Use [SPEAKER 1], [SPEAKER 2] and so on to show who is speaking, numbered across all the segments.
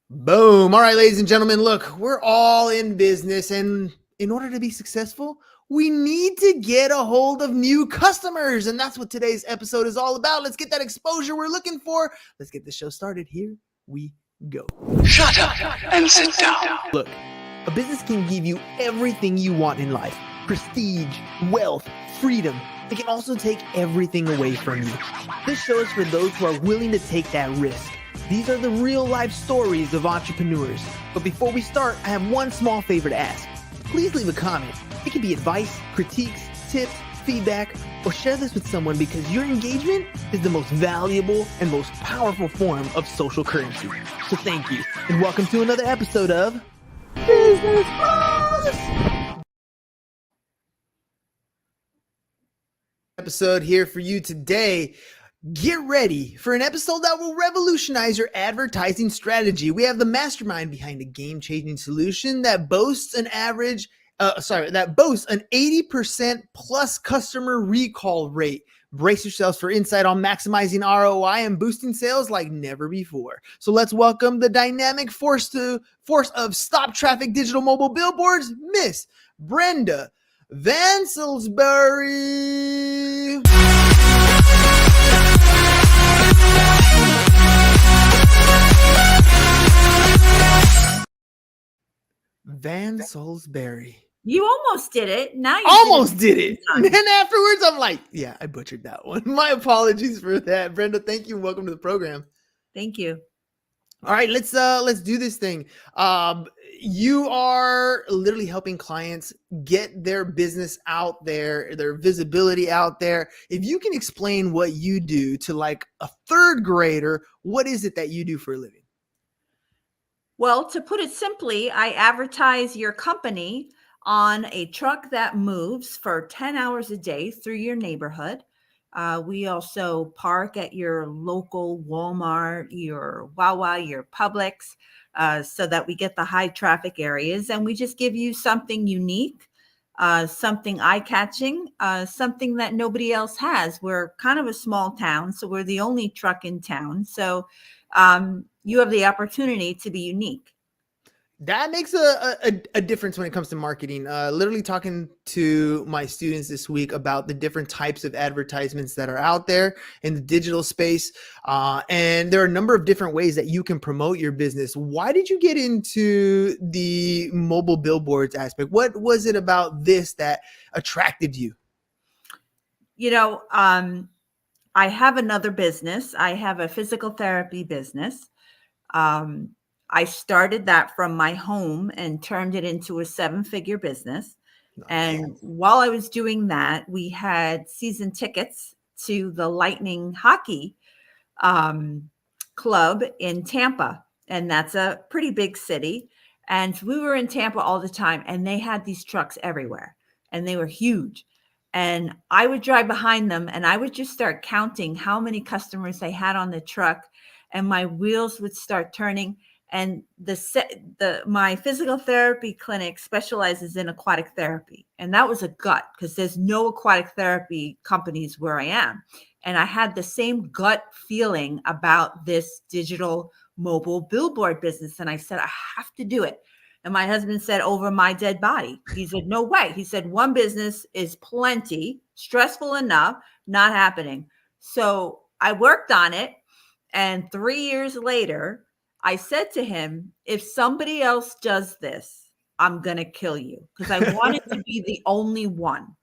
[SPEAKER 1] Boom. All right, ladies and gentlemen, look, we're all in business, and in order to be successful, we need to get a hold of new customers. And that's what today's episode is all about. Let's get that exposure we're looking for. Let's get the show started. Here we go.
[SPEAKER 2] Shut up and sit down.
[SPEAKER 1] Look, a business can give you everything you want in life: prestige, wealth, freedom. It can also take everything away from you. This show is for those who are willing to take that risk. These are the real life stories of entrepreneurs. But before we start, I have one small favor to ask. Please leave a comment. It can be advice, critiques, tips, feedback, or share this with someone, because your engagement is the most valuable and most powerful form of social currency. So thank you, and welcome to another episode of Business Bros. Episode here for you today. Get ready for an episode that will revolutionize your advertising strategy. We have the mastermind behind a game-changing solution that boasts an 80% plus customer recall rate. Brace yourselves for insight on maximizing ROI and boosting sales like never before. So let's welcome the dynamic force of stop traffic digital mobile billboards, Miss Brenda Vansalisbury. Vansalisbury.
[SPEAKER 3] You almost did it. Now you
[SPEAKER 1] almost did it. And then afterwards, I'm like, yeah, I butchered that one. My apologies for that. Brenda, thank you and welcome to the program.
[SPEAKER 3] Thank you.
[SPEAKER 1] All right, let's do this thing. You are literally helping clients get their business out there, their visibility out there. If you can explain what you do to like a third grader, what is it that you do for a living?
[SPEAKER 3] Well, to put it simply, I advertise your company on a truck that moves for 10 hours a day through your neighborhood. We also park at your local Walmart, your Wawa, your Publix, so that we get the high traffic areas. And we just give you something unique, something eye-catching, something that nobody else has. We're kind of a small town, so we're the only truck in town. So you have the opportunity to be unique.
[SPEAKER 1] That makes a difference when it comes to marketing. Literally talking to my students this week about the different types of advertisements that are out there in the digital space. And there are a number of different ways that you can promote your business. Why did you get into the mobile billboards aspect? What was it about this that attracted you?
[SPEAKER 3] You know, I have another business. I have a physical therapy business. I started that from my home and turned it into a 7-figure business. Nice. And while I was doing that, we had season tickets to the Lightning hockey club in Tampa. And that's a pretty big city. And we were in Tampa all the time, and they had these trucks everywhere, and they were huge. And I would drive behind them, and I would just start counting how many customers they had on the truck, and my wheels would start turning. And my physical therapy clinic specializes in aquatic therapy. And that was a gut, because there's no aquatic therapy companies where I am. And I had the same gut feeling about this digital mobile billboard business. And I said, I have to do it. And my husband said, over my dead body. He said, no way. He said, one business is plenty, stressful enough, not happening. So I worked on it. And 3 years later, I said to him, if somebody else does this, I'm going to kill you, because I wanted to be the only one,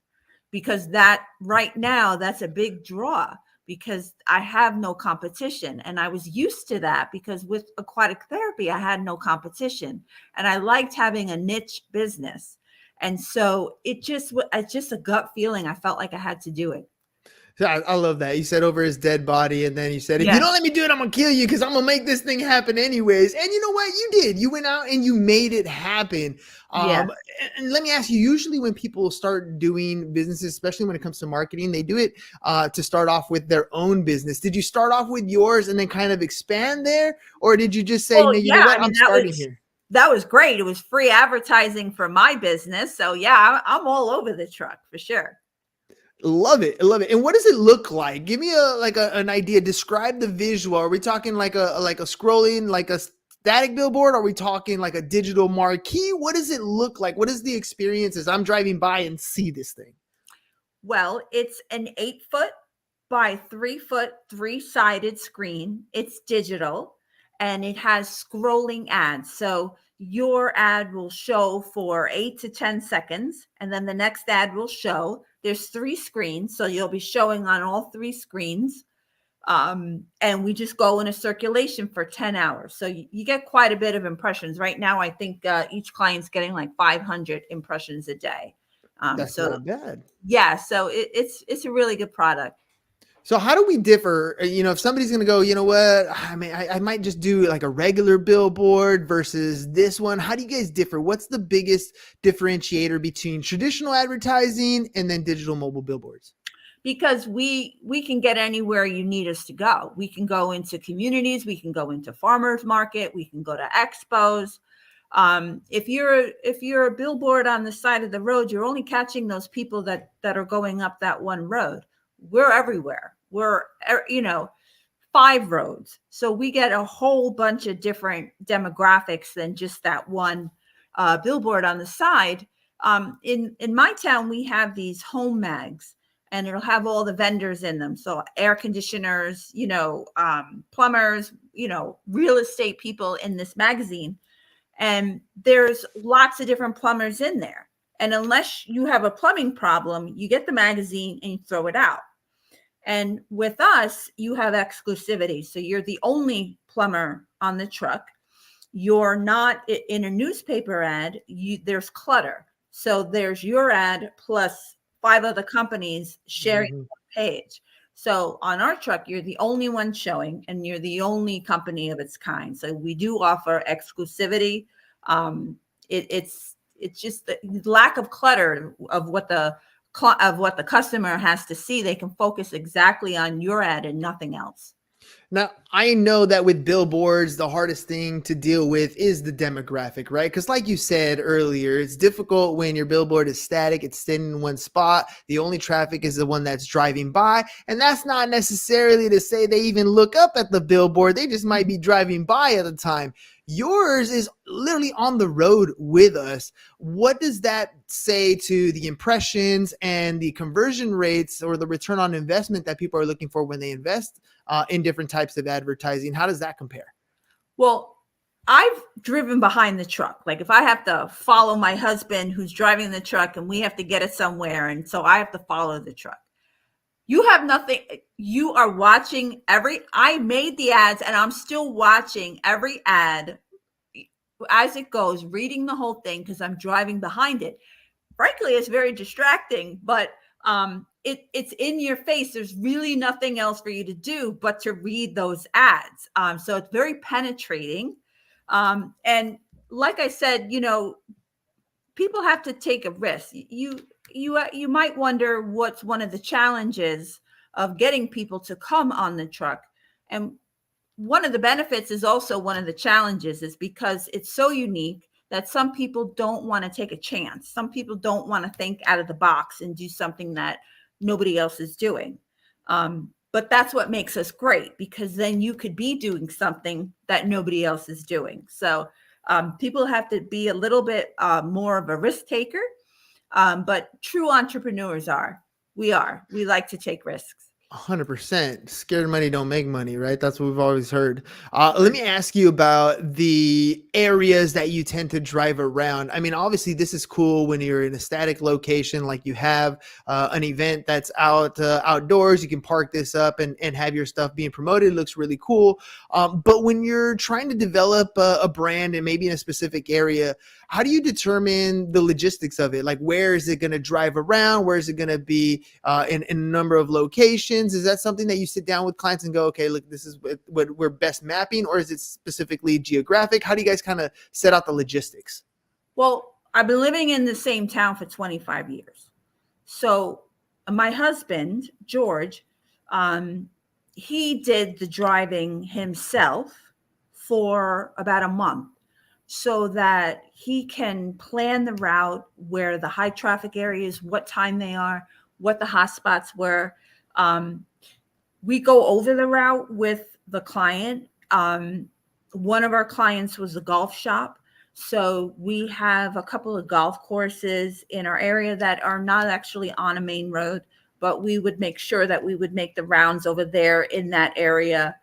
[SPEAKER 3] because that right now, that's a big draw, because I have no competition. And I was used to that, because with aquatic therapy, I had no competition, and I liked having a niche business. And so it's just a gut feeling. I felt like I had to do it.
[SPEAKER 1] I love that. You said over his dead body, and then you said, if you don't let me do it, I'm going to kill you, because I'm going to make this thing happen anyways. And you know what? You did. You went out and you made it happen. And let me ask you, usually when people start doing businesses, especially when it comes to marketing, they do it to start off with their own business. Did you start off with yours and then kind of expand there? Or did you just say, no, you know what? I'm starting here.
[SPEAKER 3] That was great. It was free advertising for my business. So yeah, I'm all over the truck for sure.
[SPEAKER 1] Love it. I love it. And what does it look like? Give me an idea. Describe the visual. Are we talking like a scrolling, like a static billboard? Are we talking like a digital marquee? What does it look like? What is the experience as I'm driving by and see this thing?
[SPEAKER 3] Well, it's an 8 foot by 3 foot, three-sided screen. It's digital and it has scrolling ads. So your ad will show for 8 to 10 seconds, and then the next ad will show. There's 3 screens, so you'll be showing on all 3 screens. And we just go in a circulation for 10 hours. So you get quite a bit of impressions. Right now, I think each client's getting like 500 impressions a day.
[SPEAKER 1] That's
[SPEAKER 3] So
[SPEAKER 1] not bad.
[SPEAKER 3] yeah, so it's a really good product.
[SPEAKER 1] So how do we differ? If somebody's going to go, you know what, I mean, I might just do like a regular billboard versus this one. How do you guys differ? What's the biggest differentiator between traditional advertising and then digital mobile billboards?
[SPEAKER 3] Because we can get anywhere you need us to go. We can go into communities, we can go into farmers market, we can go to expos. If you're a billboard on the side of the road, you're only catching those people that are going up that one road. We're everywhere. We're 5 roads, so we get a whole bunch of different demographics than just that one billboard on the side. In my town, we have these home mags, and it'll have all the vendors in them. So air conditioners, plumbers, real estate people in this magazine. And there's lots of different plumbers in there. And unless you have a plumbing problem, you get the magazine and you throw it out. And with us, you have exclusivity. So you're the only plumber on the truck. You're not in a newspaper ad. There's clutter. So there's your ad plus 5 other companies sharing the page. So on our truck, you're the only one showing, and you're the only company of its kind. So we do offer exclusivity. It's just the lack of clutter of what the customer has to see. They can focus exactly on your ad and nothing else.
[SPEAKER 1] Now, I know that with billboards, the hardest thing to deal with is the demographic, right? Because like you said earlier, it's difficult when your billboard is static, it's sitting in one spot. The only traffic is the one that's driving by. And that's not necessarily to say they even look up at the billboard. They just might be driving by at the time. Yours is literally on the road with us. What does that say to the impressions and the conversion rates or the return on investment that people are looking for when they invest in different types of advertising? How does that compare?
[SPEAKER 3] Well, I've driven behind the truck. Like if I have to follow my husband who's driving the truck and we have to get it somewhere, and so I have to follow the truck. You have nothing. You are watching I made the ads and I'm still watching every ad as it goes, reading the whole thing because I'm driving behind it. Frankly, it's very distracting, but it's in your face. There's really nothing else for you to do but to read those ads. So it's very penetrating. And like I said, people have to take a risk. You might wonder what's one of the challenges of getting people to come on the truck. And one of the benefits is also one of the challenges is because it's so unique that some people don't want to take a chance. Some people don't want to think out of the box and do something that nobody else is doing. But that's what makes us great, because then you could be doing something that nobody else is doing. So people have to be a little bit more of a risk taker. But true entrepreneurs we like to take risks.
[SPEAKER 1] 100%. Scared money don't make money, right? That's what we've always heard. Let me ask you about the areas that you tend to drive around. I mean, obviously this is cool when you're in a static location, like you have an event that's outdoors, you can park this up and have your stuff being promoted. It looks really cool. But when you're trying to develop a brand and maybe in a specific area, how do you determine the logistics of it? Like, where is it going to drive around? Where is it going to be in a number of locations? Is that something that you sit down with clients and go, okay, look, this is what we're best mapping, or is it specifically geographic? How do you guys kind of set out the logistics?
[SPEAKER 3] Well, I've been living in the same town for 25 years. So my husband, George, he did the driving himself for about a month, so that he can plan the route, where the high traffic areas, what time they are, what the hotspots were. We go over the route with the client. one of our clients was a golf shop. So we have a couple of golf courses in our area that are not actually on a main road, but we would make sure that we would make the rounds over there in that area.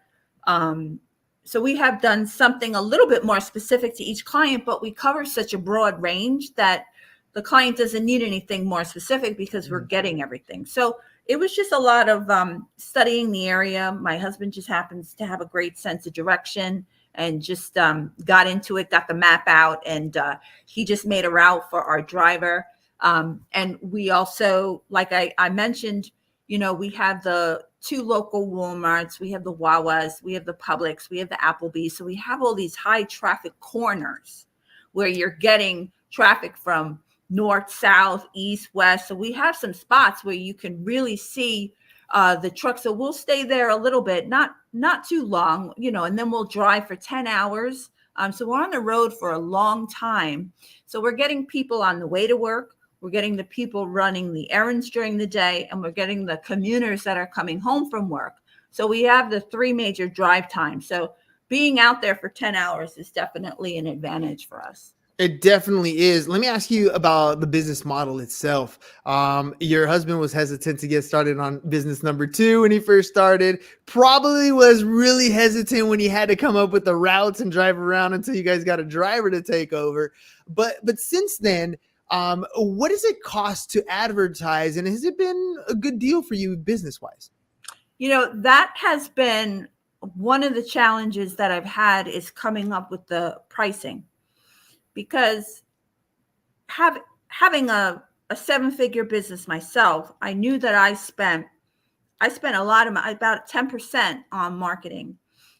[SPEAKER 3] So we have done something a little bit more specific to each client, but we cover such a broad range that the client doesn't need anything more specific because we're getting everything. So it was just a lot of studying the area. My husband just happens to have a great sense of direction and just got into it, got the map out, and he just made a route for our driver. And we also, like I mentioned, we have the 2 local Walmarts, we have the Wawas, we have the Publix, we have the Applebee's. So we have all these high traffic corners where you're getting traffic from north, south, east, west. So we have some spots where you can really see the truck. So we'll stay there a little bit, not too long, and then we'll drive for 10 hours. So we're on the road for a long time. So we're getting people on the way to work. We're getting the people running the errands during the day, and we're getting the commuters that are coming home from work. So we have the 3 major drive times. So being out there for 10 hours is definitely an advantage for us.
[SPEAKER 1] It definitely is. Let me ask you about the business model itself. Your husband was hesitant to get started on business number 2 when he first started. Probably was really hesitant when he had to come up with the routes and drive around until you guys got a driver to take over. But since then, what does it cost to advertise, and has it been a good deal for you business-wise?
[SPEAKER 3] That has been one of the challenges that I've had, is coming up with the pricing. Because having a 7-figure business myself, I knew that I spent a lot of about 10% on marketing.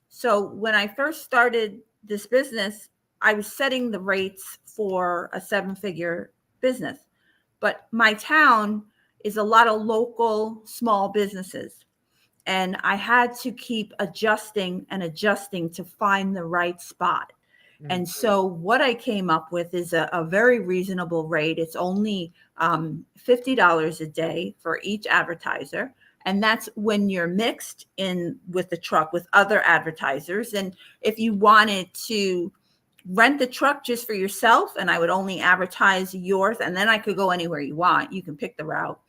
[SPEAKER 3] So when I first started this business, I was setting the rates for a 7-figure business. But my town is a lot of local small businesses. And I had to keep adjusting to find the right spot. And so what I came up with is a very reasonable rate. It's only $50 a day for each advertiser. And that's when you're mixed in with the truck with other advertisers. And if you wanted to rent the truck just for yourself, and I would only advertise yours, and then I could go anywhere you want. You can pick the route.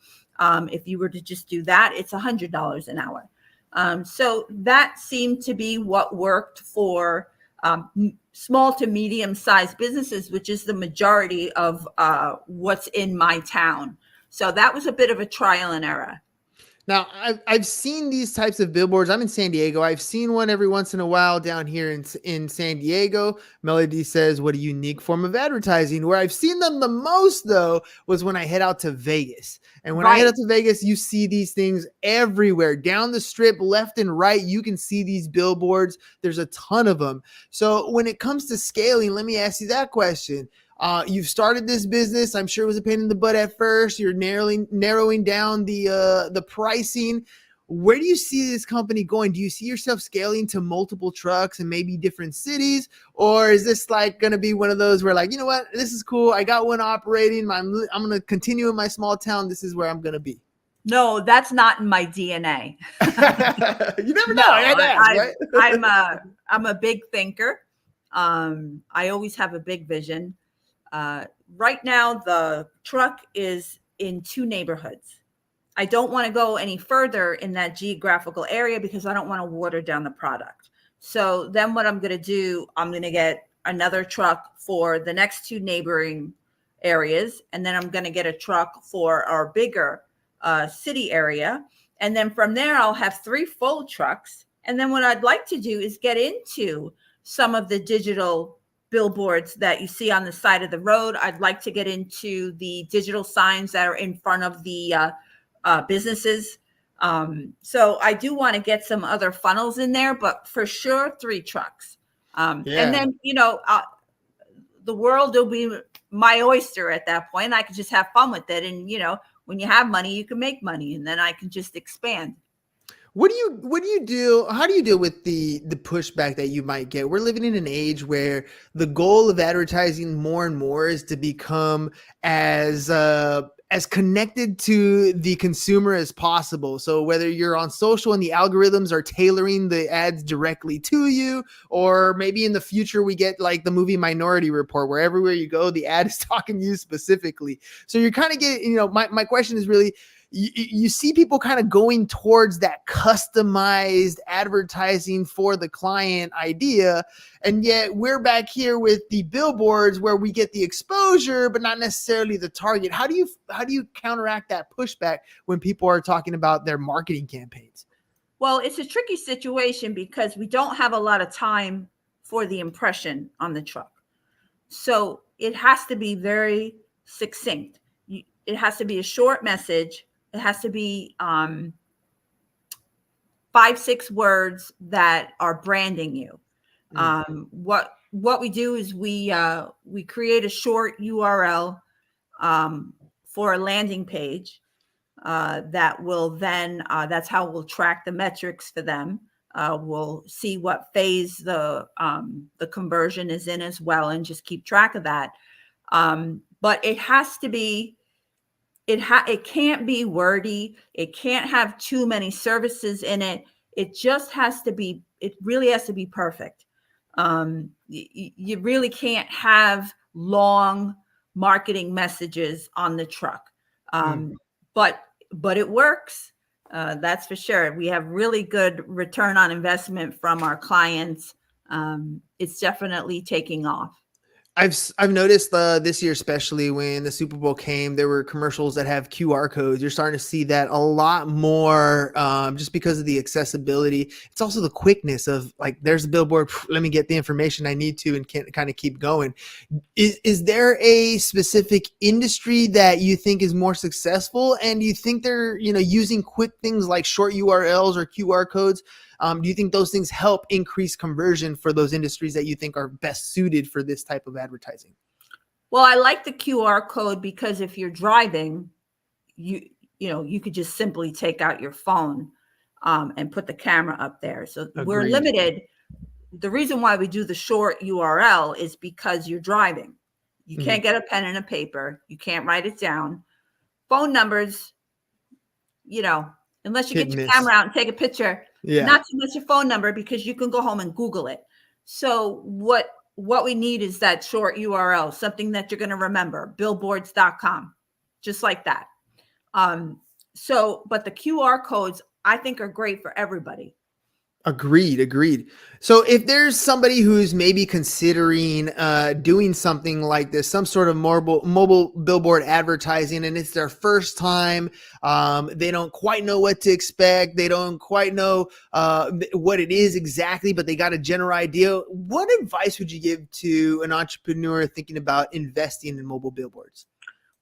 [SPEAKER 3] If you were to just do that, it's $100 an hour. So that seemed to be what worked for small to medium-sized businesses, which is the majority of what's in my town. So that was a bit of a trial and error.
[SPEAKER 1] Now, I've seen these types of billboards. I'm in San Diego. I've seen one every once in a while down here in San Diego. Melody says, what a unique form of advertising. Where I've seen them the most, though, was when I head out to Vegas. And when I head out to Vegas, you see these things everywhere. Down the strip, left and right, you can see these billboards. There's a ton of them. So when it comes to scaling, let me ask you that question. You've started this business. I'm sure it was a pain in the butt at first. You're narrowing down the pricing. Where do you see this company going? Do you see yourself scaling to multiple trucks and maybe different cities? Or is this like going to be one of those where, like, you know what, this is cool. I got one operating. I'm going to continue in my small town. This is where I'm going to be.
[SPEAKER 3] No, that's not in my DNA.
[SPEAKER 1] You never know. Right?
[SPEAKER 3] I'm a big thinker. I always have a big vision. Right now, the truck is in 2 neighborhoods. I don't want to go any further in that geographical area because I don't want to water down the product. So then what I'm going to do, I'm going to get another truck for the next 2 neighboring areas. And then I'm going to get a truck for our bigger city area. And then from there, I'll have 3 full trucks. And then what I'd like to do is get into some of the digital billboards that you see on the side of the road. I'd like to get into the digital signs that are in front of the businesses. So I do want to get some other funnels in there, but for sure 3 trucks. And then, the world will be my oyster at that point. I can just have fun with it. And, when you have money, you can make money, and then I can just expand.
[SPEAKER 1] What do you do? How do you deal with the pushback that you might get? We're living in an age where the goal of advertising more and more is to become as as connected to the consumer as possible. So whether you're on social and the algorithms are tailoring the ads directly to you, or maybe in the future we get like the movie Minority Report, where everywhere you go, the ad is talking to you specifically. So you're kind of getting, my question is really, you see people kind of going towards that customized advertising for the client idea. And yet we're back here with the billboards where we get the exposure, but not necessarily the target. How do you counteract that pushback when people are talking about their marketing campaigns?
[SPEAKER 3] Well, it's a tricky situation because we don't have a lot of time for the impression on the truck. So it has to be very succinct. It has to be a short message. It has to be 5-6 words that are branding you. What we do is we create a short URL for a landing page that will then that's how we'll track the metrics for them. We'll see what phase the conversion is in as well, and just keep track of that. But it has to be. It can't be wordy. It can't have too many services in it. It just has to be. It really has to be perfect. You really can't have long marketing messages on the truck. But it works. That's for sure. We have really good return on investment from our clients. It's definitely taking off.
[SPEAKER 1] I've noticed this year, especially when the Super Bowl came, there were commercials that have QR codes. You're starting to see that a lot more, just because of the accessibility. It's also the quickness of like, there's a billboard. Let me get the information I need to, and can kind of keep going. Is there a specific industry that you think is more successful, and do you think they're using quick things like short URLs or QR codes? Do you think those things help increase conversion for those industries that you think are best suited for this type of advertising?
[SPEAKER 3] Well, I like the QR code because if you're driving, you could just simply take out your phone and put the camera up there. So we're limited. The reason why we do the short URL is because you're driving. You can't get a pen and a paper. You can't write it down. Phone numbers, unless you get your camera out and take a picture. Yeah. Not too much your phone number, because you can go home and Google it. So what we need is that short URL, something that you're going to remember, billboards.com, just like that. But the QR codes, I think, are great for everybody.
[SPEAKER 1] Agreed. So if there's somebody who's maybe considering doing something like this, some sort of mobile billboard advertising, and it's their first time, they don't quite know what to expect, they don't quite know what it is exactly, but they got a general idea. What advice would you give to an entrepreneur thinking about investing in mobile billboards?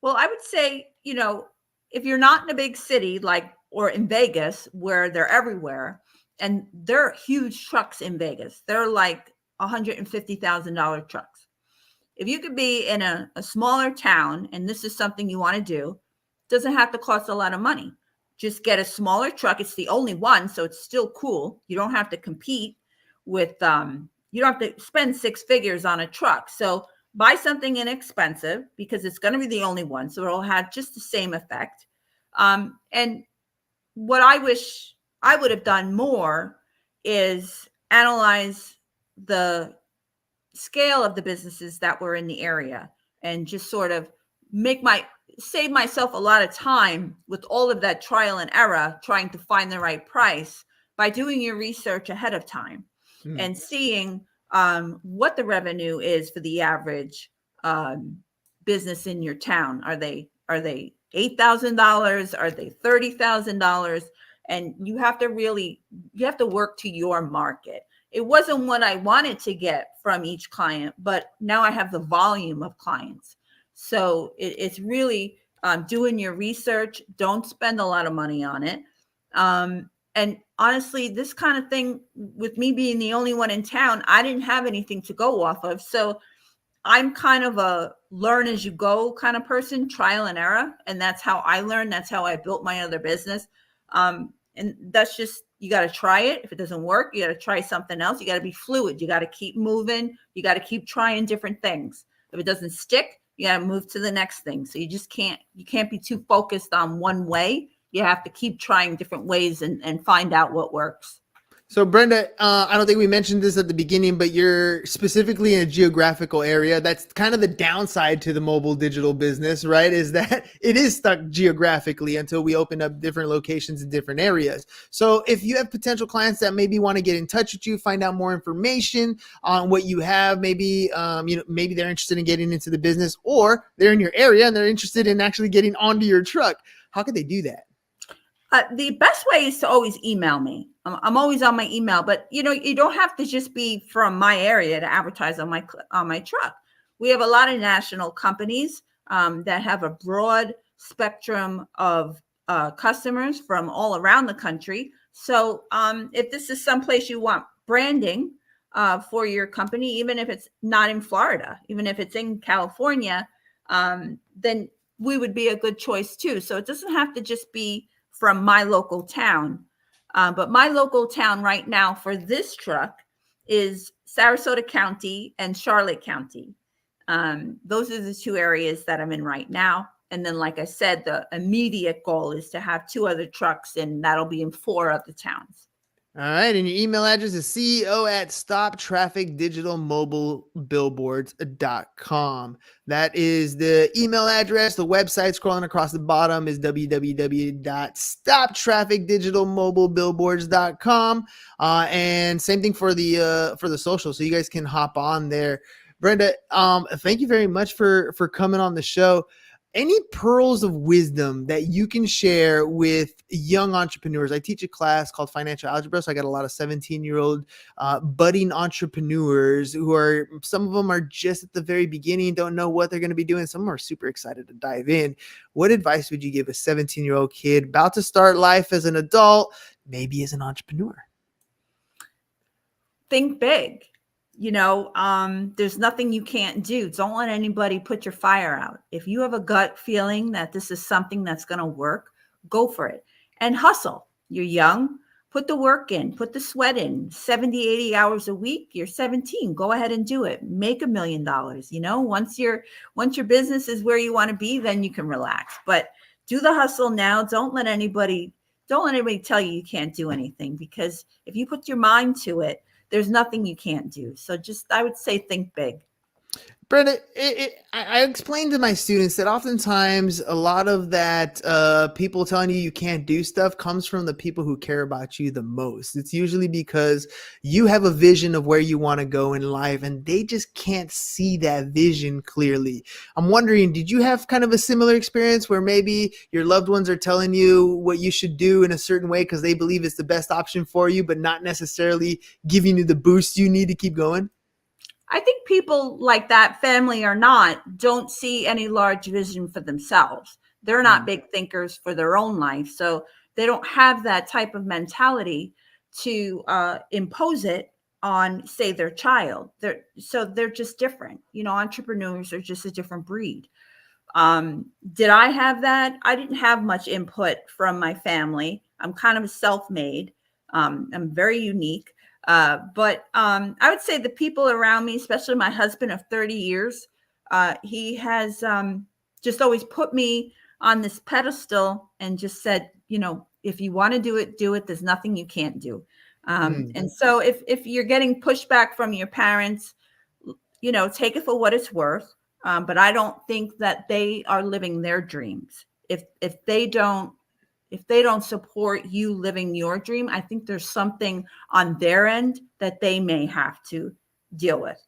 [SPEAKER 3] Well, I would say, if you're not in a big city or in Vegas, where they're everywhere, and they're huge trucks in Vegas. They're like $150,000 trucks. If you could be in a smaller town, and this is something you want to do, doesn't have to cost a lot of money. Just get a smaller truck. It's the only one, so it's still cool. You don't have to compete with, you don't have to spend 6 figures on a truck. So buy something inexpensive, because it's going to be the only one. So it'll have just the same effect. And what I wish I would have done more is analyze the scale of the businesses that were in the area, and just sort of save myself a lot of time with all of that trial and error, trying to find the right price, by doing your research ahead of time and seeing what the revenue is for the average business in your town. Are they $8,000? Are they $30,000? And you have to work to your market. It wasn't what I wanted to get from each client, but now I have the volume of clients. So it's really doing your research. Don't spend a lot of money on it. And honestly, this kind of thing, with me being the only one in town, I didn't have anything to go off of. So I'm kind of a learn as you go kind of person, trial and error. And that's how I learned. That's how I built my other business. And that's just, you got to try it. If it doesn't work, you got to try something else. You got to be fluid. You got to keep moving. You got to keep trying different things. If it doesn't stick, you got to move to the next thing. So you can't be too focused on one way. You have to keep trying different ways and find out what works.
[SPEAKER 1] So Brenda, I don't think we mentioned this at the beginning, but you're specifically in a geographical area. That's kind of the downside to the mobile digital business, right? Is that it is stuck geographically until we open up different locations in different areas. So if you have potential clients that maybe want to get in touch with you, find out more information on what you have, maybe maybe they're interested in getting into the business, or they're in your area and they're interested in actually getting onto your truck, how could they do that?
[SPEAKER 3] The best way is to always email me. I'm always on my email, but you don't have to just be from my area to advertise on my truck. We have a lot of national companies that have a broad spectrum of customers from all around the country. So if this is someplace you want branding for your company, even if it's not in Florida, even if it's in California, then we would be a good choice too. So it doesn't have to just be from my local town. But my local town right now for this truck is Sarasota County and Charlotte County. Those are the two areas that I'm in right now. And then, like I said, the immediate goal is to have 2 other trucks, and that'll be in 4 other towns.
[SPEAKER 1] All right. And your email address is CEO@stoptrafficdigitalmobilebillboards.com. That is the email address. The website scrolling across the bottom is www.stoptrafficdigitalmobilebillboards.com. And same thing for the social. So you guys can hop on there. Brenda, thank you very much for coming on the show. Any pearls of wisdom that you can share with young entrepreneurs? I teach a class called Financial Algebra, so I got a lot of 17-year-old budding entrepreneurs who are, some of them are just at the very beginning, don't know what they're going to be doing. Some of them are super excited to dive in. What advice would you give a 17-year-old kid about to start life as an adult, maybe as an entrepreneur?
[SPEAKER 3] Think big. There's nothing you can't do. Don't let anybody put your fire out. If you have a gut feeling that this is something that's going to work, go for it and hustle. You're young, put the work in, put the sweat in, 70, 80 hours a week. You're 17. Go ahead and do it. Make $1 million. Once your business is where you want to be, then you can relax, but do the hustle now. Don't let anybody tell you can't do anything, because if you put your mind to it, there's nothing you can't do. So I would say, think big.
[SPEAKER 1] Brenda, I explained to my students that oftentimes a lot of that people telling you can't do stuff comes from the people who care about you the most. It's usually because you have a vision of where you want to go in life and they just can't see that vision clearly. I'm wondering, did you have kind of a similar experience where maybe your loved ones are telling you what you should do in a certain way because they believe it's the best option for you, but not necessarily giving you the boost you need to keep going?
[SPEAKER 3] I think people like that, family or not, don't see any large vision for themselves. They're not big thinkers for their own life. So they don't have that type of mentality to impose it on, say, their child. They're just different. Entrepreneurs are just a different breed. Did I have that? I didn't have much input from my family. I'm kind of self-made. I'm very unique. But I would say the people around me, especially my husband of 30 years, he has just always put me on this pedestal and just said, if you want to do it, do it. There's nothing you can't do. And so if you're getting pushback from your parents, take it for what it's worth. But I don't think that they are living their dreams. If they don't support you living your dream, I think there's something on their end that they may have to deal with.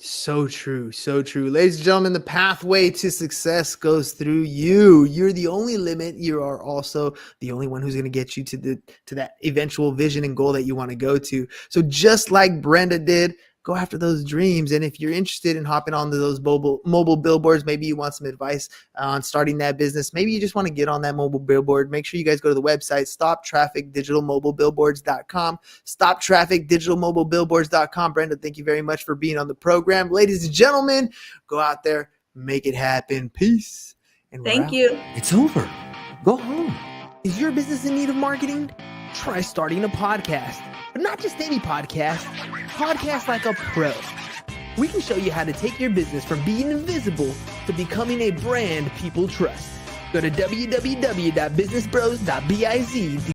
[SPEAKER 1] So true. So true. Ladies and gentlemen, the pathway to success goes through you. You're the only limit. You are also the only one who's going to get you to that eventual vision and goal that you want to go to. So just like Brenda did, go after those dreams. And if you're interested in hopping onto those mobile billboards, maybe you want some advice on starting that business. Maybe you just want to get on that mobile billboard. Make sure you guys go to the website, stoptrafficdigitalmobilebillboards.com, stoptrafficdigitalmobilebillboards.com. Brenda, thank you very much for being on the program. Ladies and gentlemen, go out there, make it happen. Peace. And
[SPEAKER 3] thank you.
[SPEAKER 1] It's over. Go home. Is your business in need of marketing? Try starting a podcast. But not just any podcast like a pro. We can show you how to take your business from being invisible to becoming a brand people trust. Go to www.businessbros.biz